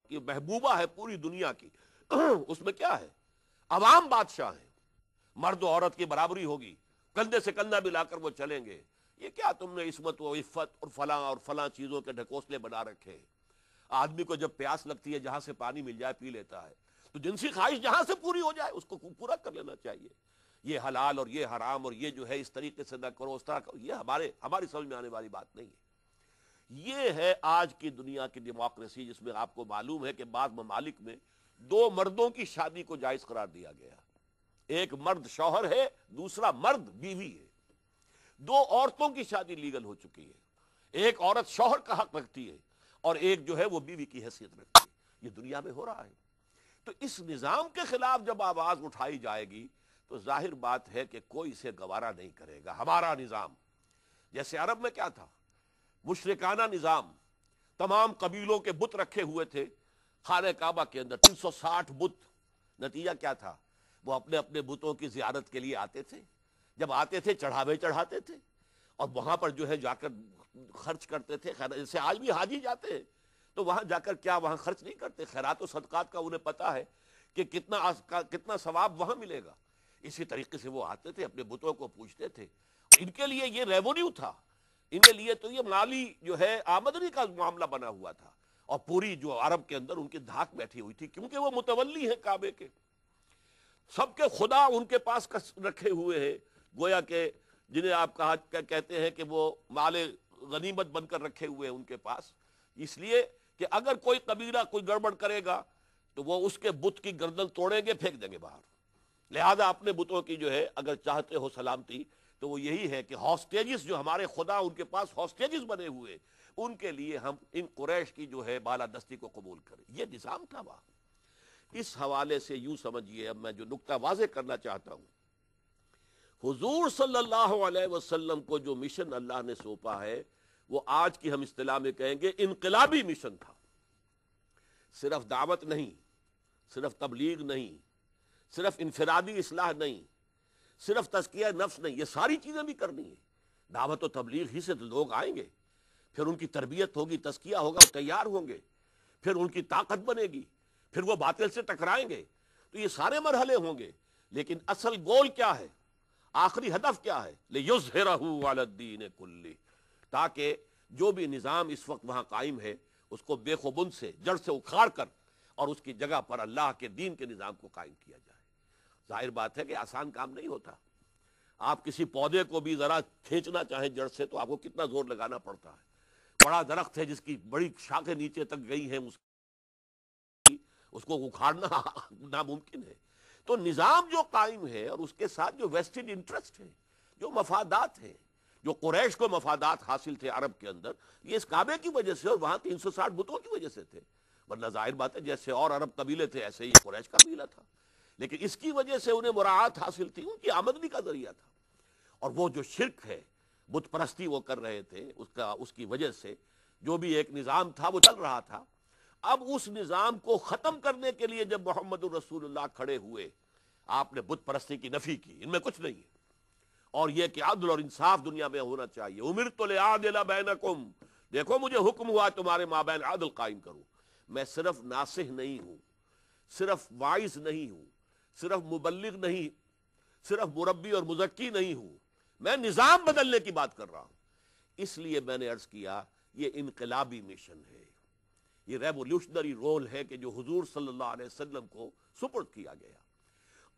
کی محبوبہ ہے پوری دنیا کی، اس میں کیا ہے؟ عوام بادشاہ ہیں، مرد و عورت کی برابری ہوگی، کندھے سے کندھا ملا کر وہ چلیں گے۔ یہ کیا تم نے عصمت و عفت اور فلاں چیزوں کے ڈھکوسلے بنا رکھے ہیں؟ آدمی کو جب پیاس لگتی ہے جہاں سے پانی مل جائے پی لیتا ہے، تو جنسی خواہش جہاں سے پوری ہو جائے اس کو پورا کر لینا چاہیے۔ یہ حلال اور یہ حرام اور یہ جو ہے اس طریقے سے نہ کرو اس طرح کرو، یہ ہماری سمجھ میں آنے والی بات نہیں ہے۔ یہ ہے آج کی دنیا کی ڈیموکریسی، جس میں آپ کو معلوم ہے کہ بعض ممالک میں دو مردوں کی شادی کو جائز قرار دیا گیا، ایک مرد شوہر ہے، دوسرا مرد بیوی ہے۔ دو عورتوں کی شادی لیگل ہو چکی ہے، ایک عورت شوہر کا حق رکھتی ہے اور ایک جو ہے وہ بیوی کی حیثیت رکھتی ہے۔ یہ دنیا میں ہو رہا ہے۔ تو اس نظام کے خلاف جب آواز اٹھائی جائے گی تو ظاہر بات ہے کہ کوئی اسے گوارا نہیں کرے گا۔ ہمارا نظام جیسے عرب میں کیا تھا، مشرکانہ نظام، تمام قبیلوں کے بت رکھے ہوئے تھے خانہ کعبہ کے اندر، 360 بت۔ نتیجہ کیا تھا؟ وہ اپنے اپنے بتوں کی زیارت کے لیے آتے تھے، جب آتے تھے چڑھاوے چڑھاتے تھے اور وہاں پر جو ہے جا کر خرچ کرتے تھے۔ جیسے آج بھی حاجی جاتے ہیں تو وہاں جا کر کیا وہاں خرچ نہیں کرتے؟ خیرات و صدقات کا انہیں پتا ہے کہ کتنا ثواب وہاں ملے گا۔ اسی طریقے سے وہ آتے تھے، اپنے بتوں کو پوجتے تھے۔ ان کے لیے یہ ریونیو تھا، ان کے لیے تو یہ مالی جو ہے آمدنی کا معاملہ بنا ہوا تھا، اور پوری جو عرب کے اندر ان کی دھاک بیٹھی ہوئی تھی، کیونکہ وہ متولی ہیں کعبے کے، سب کے خدا ان کے پاس رکھے ہوئے ہیں، گویا کہ جنہیں آپ کہتے ہیں کہ وہ مال غنیمت بن کر رکھے ہوئے ہیں ان کے پاس، اس لیے کہ اگر کوئی قبیلہ کوئی گڑبڑ کرے گا تو وہ اس کے بت کی گردن توڑیں گے، پھینک دیں گے باہر۔ لہذا اپنے بتوں کی جو ہے اگر چاہتے ہو سلامتی تو وہ یہی ہے کہ ہاسٹیجز جو ہمارے خدا ان کے پاس ہاسٹیجز بنے ہوئے، ان کے لیے ہم ان قریش کی جو ہے بالادستی کو قبول کریں۔ یہ نظام تھا وہاں۔ اس حوالے سے یوں سمجھیے، اب میں جو نقطہ واضح کرنا چاہتا ہوں، حضور صلی اللہ علیہ وسلم کو جو مشن اللہ نے سونپا ہے وہ آج کی ہم اصطلاح میں کہیں گے انقلابی مشن تھا۔ صرف دعوت نہیں، صرف تبلیغ نہیں، صرف انفرادی اصلاح نہیں، صرف تزکیہ نفس نہیں، یہ ساری چیزیں بھی کرنی ہیں۔ دعوت و تبلیغ ہی سے تو لوگ آئیں گے، پھر ان کی تربیت ہوگی، تزکیہ ہوگا، وہ تیار ہوں گے، پھر ان کی طاقت بنے گی، پھر وہ باطل سے ٹکرائیں گے۔ تو یہ سارے مرحلے ہوں گے، لیکن اصل گول کیا ہے، آخری ہدف کیا ہے؟ لِيُظْهِرَهُ عَلَى الدِّينِ كُلِّهِ، تاکہ جو بھی نظام اس وقت وہاں قائم ہے اس کو بے خبن سے جڑ سے اکھاڑ کر اور اس کی جگہ پر اللہ کے دین کے نظام کو قائم کیا جائے۔ ظاہر بات ہے کہ آسان کام نہیں ہوتا۔ آپ کسی پودے کو بھی ذرا کھینچنا چاہیں جڑ سے تو آپ کو کتنا زور لگانا پڑتا ہے۔ بڑا درخت ہے جس کی بڑی شاخیں نیچے تک گئی ہیں، اس کو اکھاڑنا ناممکن ہے۔ تو نظام جو قائم ہے اور اس کے ساتھ جو ویسٹڈ انٹرسٹ ہے، جو مفادات ہیں، جو قریش کو مفادات حاصل تھے عرب کے اندر، یہ اس کعبے کی وجہ سے اور وہاں 360 بتوں کی وجہ سے تھے۔ ورنہ ظاہر بات ہے جیسے اور عرب قبیلے تھے ایسے ہی قریش قبیلہ تھا، لیکن اس کی وجہ سے انہیں مراعات حاصل تھی، ان کی آمدنی کا ذریعہ تھا۔ اور وہ جو شرک ہے، بت پرستی وہ کر رہے تھے، اس کی وجہ سے جو بھی ایک نظام تھا وہ چل رہا تھا۔ اب اس نظام کو ختم کرنے کے لیے جب محمد الرسول اللہ کھڑے ہوئے، آپ نے بت پرستی کی نفی کی، ان میں کچھ نہیں ہے، اور یہ کہ عدل اور انصاف دنیا میں ہونا چاہیے۔ امرت لأعدل بینکم، دیکھو مجھے حکم ہوا تمہارے مابین عدل قائم کروں۔ میں صرف ناصح نہیں ہوں، صرف واعظ نہیں ہوں، صرف مبلغ نہیں، صرف مربی اور مزکی نہیں ہوں، میں نظام بدلنے کی بات کر رہا ہوں۔ اس لیے میں نے عرض کیا یہ انقلابی مشن ہے، یہ ریولیوشنری رول ہے کہ جو حضور صلی اللہ علیہ وسلم کو سپرد کیا گیا۔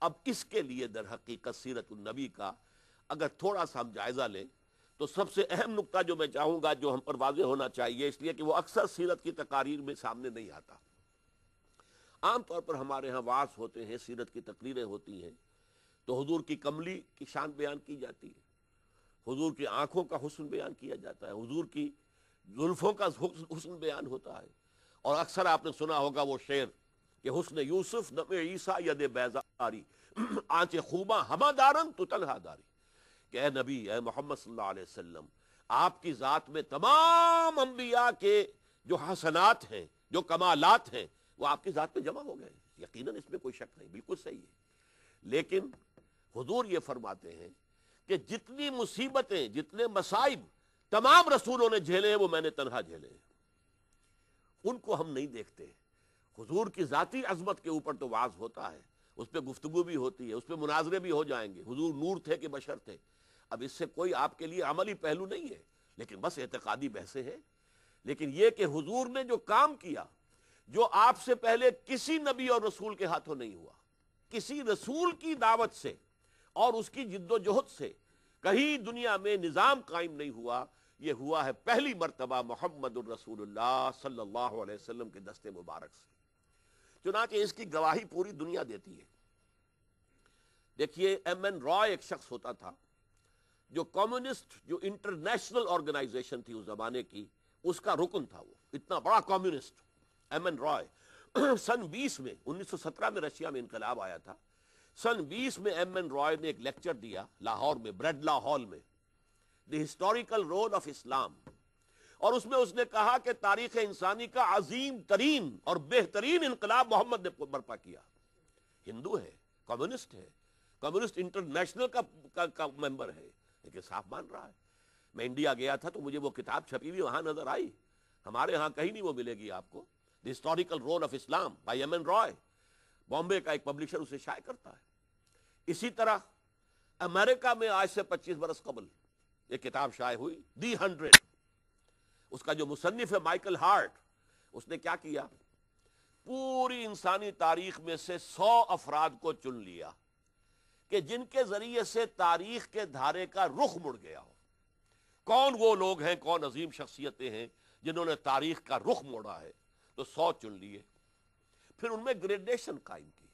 اب اس کے لیے در حقیقت سیرت النبی کا اگر تھوڑا سا ہم جائزہ لیں تو سب سے اہم نقطہ جو میں چاہوں گا جو ہم پر واضح ہونا چاہیے، اس لیے کہ وہ اکثر سیرت کی تقاریر میں سامنے نہیں آتا۔ عام طور پر ہمارے ہاں وعظ ہوتے ہیں، سیرت کی تقریریں ہوتی ہیں، تو حضور کی کملی کی شان بیان کی جاتی ہے، حضور کی آنکھوں کا حسن بیان کیا جاتا ہے، حضور کی زلفوں کا حسن بیان ہوتا ہے، اور اکثر آپ نے سنا ہوگا وہ شعر کہ حسن یوسف نم عیسیٰ ید بیزاری آنچ خوباں ہما دارن تو تنہا داری، کہ اے نبی، اے محمد صلی اللہ علیہ وسلم، آپ کی ذات میں تمام انبیاء کے جو حسنات ہیں، جو کمالات ہیں، وہ آپ کی ذات میں جمع ہو گئے۔ یقیناً اس میں کوئی شک نہیں، بالکل صحیح ہے، لیکن حضور یہ فرماتے ہیں کہ جتنی مصیبتیں، جتنے مصائب تمام رسولوں نے جھیلے ہیں وہ میں نے تنہا جھیلے ہیں، ان کو ہم نہیں دیکھتے، حضور کی ذاتی عظمت کے اوپر تو واز ہوتا ہے، اس پہ گفتگو بھی ہوتی ہے، اس پہ مناظرے بھی ہو جائیں گے، حضور نور تھے کہ بشر تھے. اب اس سے کوئی آپ کے لیے عملی پہلو نہیں ہے، لیکن بس اعتقادی بحثیں ہیں. لیکن یہ کہ حضور نے جو کام کیا، جو آپ سے پہلے کسی نبی اور رسول کے ہاتھوں نہیں ہوا، کسی رسول کی دعوت سے اور اس کی جد و جہد سے کہیں دنیا میں نظام قائم نہیں ہوا، یہ ہوا ہے پہلی مرتبہ محمد الرسول اللہ صلی اللہ علیہ وسلم کے دست مبارک سے. چنانچہ اس کی گواہی پوری دنیا دیتی ہے. دیکھیے ایم این رائے ایک شخص ہوتا تھا جو کمیونسٹ، جو انٹرنیشنل آرگنائزیشن تھی اس زمانے کی، اس کا رکن تھا. وہ اتنا بڑا کمیونسٹ ایم این رائے سن 20 میں 1917 میں رشیا میں انقلاب آیا تھا. سن 20 میں ایم این رائے نے ایک لیکچر دیا لاہور میں بریڈلا ہال میں، دی ہسٹوریکل رول آف اسلام، اور اس میں اس نے کہا کہ تاریخ انسانی کا عظیم ترین اور بہترین انقلاب محمد نے برپا کیا. ہندو ہے، کمیونسٹ ہے، کمیونسٹ انٹرنیشنل کا ممبر ہے، لیکن صاف مان رہا ہے. میں انڈیا گیا تھا تو مجھے وہ کتاب چھپی ہوئی وہاں نظر آئی، ہمارے ہاں کہیں نہیں وہ ملے گی آپ کو. The historical role of Islam by M N Roy, Bombay کا ایک پبلشر اسے شائع کرتا ہے. اسی طرح امریکہ میں آج سے 25 برس قبل ایک کتاب شائع ہوئی، دی 100. اس کا جو مصنف ہے مائیکل ہارٹ، اس نے کیا کیا، پوری انسانی تاریخ میں سے 100 افراد کو چن لیا کہ جن کے ذریعے سے تاریخ کے دھارے کا رخ مڑ گیا ہو. کون وہ لوگ ہیں، کون عظیم شخصیتیں ہیں جنہوں نے تاریخ کا رخ موڑا ہے. تو 100 چن لیے. پھر ان میں گریڈیشن قائم کی،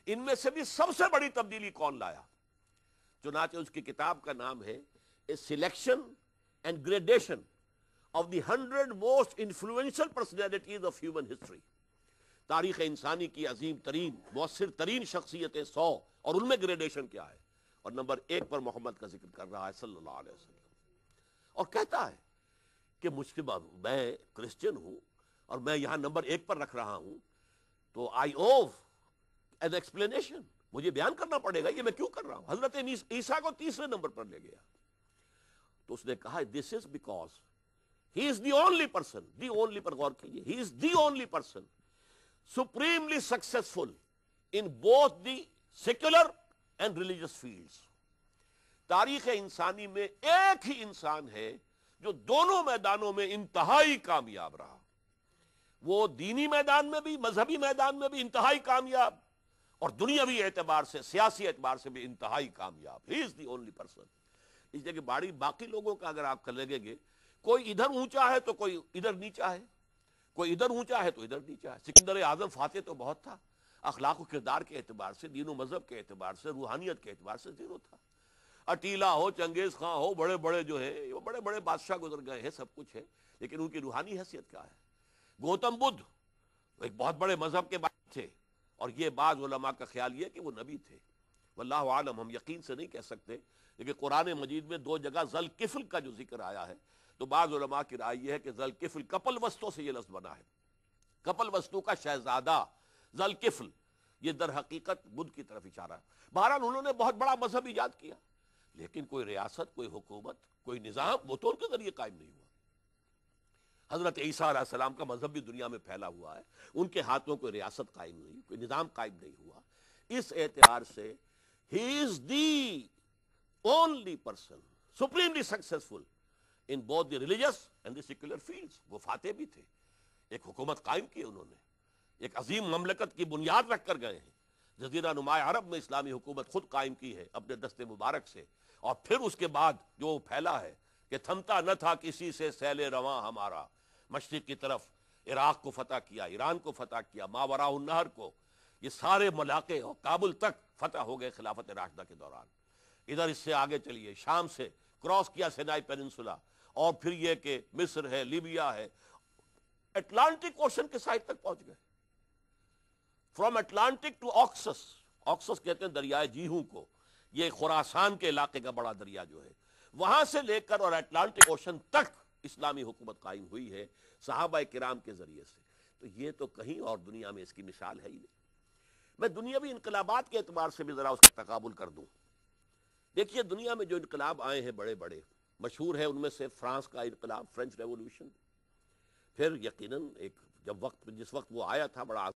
ان میں سے بھی سب سے بڑی تبدیلی کون لایا. چنانچہ اس کی کتاب کا نام ہے a selection and gradation of the 100 most influential personalities of human history. تاریخ انسانی کی عظیم ترین، مؤثر ترین شخصیتیں 100، اور ان میں گریڈیشن کیا ہے. اور نمبر 1 پر محمد کا ذکر کر رہا ہے صلی اللہ علیہ وسلم، اور کہتا ہے کہ میں کرسچن ہوں اور میں یہاں نمبر 1 پر رکھ رہا ہوں، تو آئی اوو این ایکسپلینیشن، مجھے بیان کرنا پڑے گا یہ میں کیوں کر رہا ہوں. حضرت عیسیٰ کو 3 نمبر پر لے گیا تو اس نے کہا this is because he is the only person, the only پر غور کیجیے، he is the only person supremely successful in both the secular and religious fields. تاریخ انسانی میں ایک ہی انسان ہے جو دونوں میدانوں میں انتہائی کامیاب رہا. وہ دینی میدان میں بھی، مذہبی میدان میں بھی انتہائی کامیاب، اور دنیاوی اعتبار سے، سیاسی اعتبار سے بھی انتہائی کامیاب. He is the only person. اس لیے کہ باقی لوگوں کا اگر آپ لگیں گے، کوئی ادھر اونچا ہے تو کوئی ادھر نیچا ہے، کوئی ادھر اونچا ہے تو ادھر نیچا ہے. سکندر اعظم فاتح تو بہت تھا، اخلاق و کردار کے اعتبار سے، دین و مذہب کے اعتبار سے، روحانیت کے اعتبار سے زیرو تھا. اٹیلا ہو، چنگیز خان ہو، بڑے بڑے جو ہیں، وہ بڑے بڑے بادشاہ گزر گئے ہیں، سب کچھ ہے، لیکن ان کی روحانی حیثیت کیا ہے. گوتم بدھ ایک بہت بڑے مذہب کے بعد تھے، اور یہ بعض علماء کا خیال یہ کہ وہ نبی تھے، واللہ عالم، ہم یقین سے نہیں کہہ سکتے. لیکن قرآن مجید میں 2 جگہ ذوالکفل کا جو ذکر آیا ہے، تو بعض علماء کی رائے یہ ہے کہ ذوالکفل کپل وستو سے یہ لفظ بنا ہے، کپل وستو کا شہزادہ ذوالکفل، یہ در حقیقت بدھ کی طرف اشارہ ہے. بہرحال انہوں نے بہت بڑا مذہب ایجاد کیا، لیکن کوئی ریاست، کوئی حکومت، کوئی نظام وہ تو ان کے ذریعے قائم نہیں ہوا. حضرت عیسیٰ علیہ السلام کا مذہب بھی دنیا میں پھیلا ہوا ہے، ان کے ہاتھوں کوئی ریاست قائم نہیں، کوئی نظام قائم نہیں ہوا. اس اعتبار سے he is the only person supremely successful in both the religious and the secular fields. وہ فاتح بھی تھے، ایک حکومت قائم کی انہوں نے، ایک عظیم مملکت کی بنیاد رکھ کر گئے ہیں. جزیرہ نما عرب میں اسلامی حکومت خود قائم کی ہے اپنے دست مبارک سے، اور پھر اس کے بعد جو پھیلا ہے کہ تھمتا نہ تھا کسی سے سیل رواں ہمارا. مشرق کی طرف عراق کو فتح کیا، ایران کو فتح کیا، ماوراء النہر کو، یہ سارے ملاقے اور کابل تک فتح ہو گئے خلافت راشدہ کے دوران. ادھر اس سے آگے چلیے، شام سے کراس کیا سینائی پیننسولا، اور پھر یہ کہ مصر ہے، لیبیا ہے، اٹلانٹک اوشن کے سائڈ تک پہنچ گئے. فرام اٹلانٹک ٹو آکسس، آکسس کہتے ہیں دریائے جیہوں کو، یہ خراسان کے علاقے کا بڑا دریا جو ہے، وہاں سے لے کر اور اٹلانٹک اوشن تک اسلامی حکومت قائم ہوئی ہے صحابہ کرام کے ذریعے سے. تو یہ تو کہیں اور دنیا میں اس کی مثال ہے ہی نہیں. میں دنیاوی انقلابات کے اعتبار سے بھی ذرا اس کا تقابل کر دوں. دیکھیے دنیا میں جو انقلاب آئے ہیں بڑے بڑے مشہور ہے، ان میں سے فرانس کا انقلاب، فرینچ ریولوشن، پھر یقیناً ایک جب جس وقت وہ آیا تھا بڑا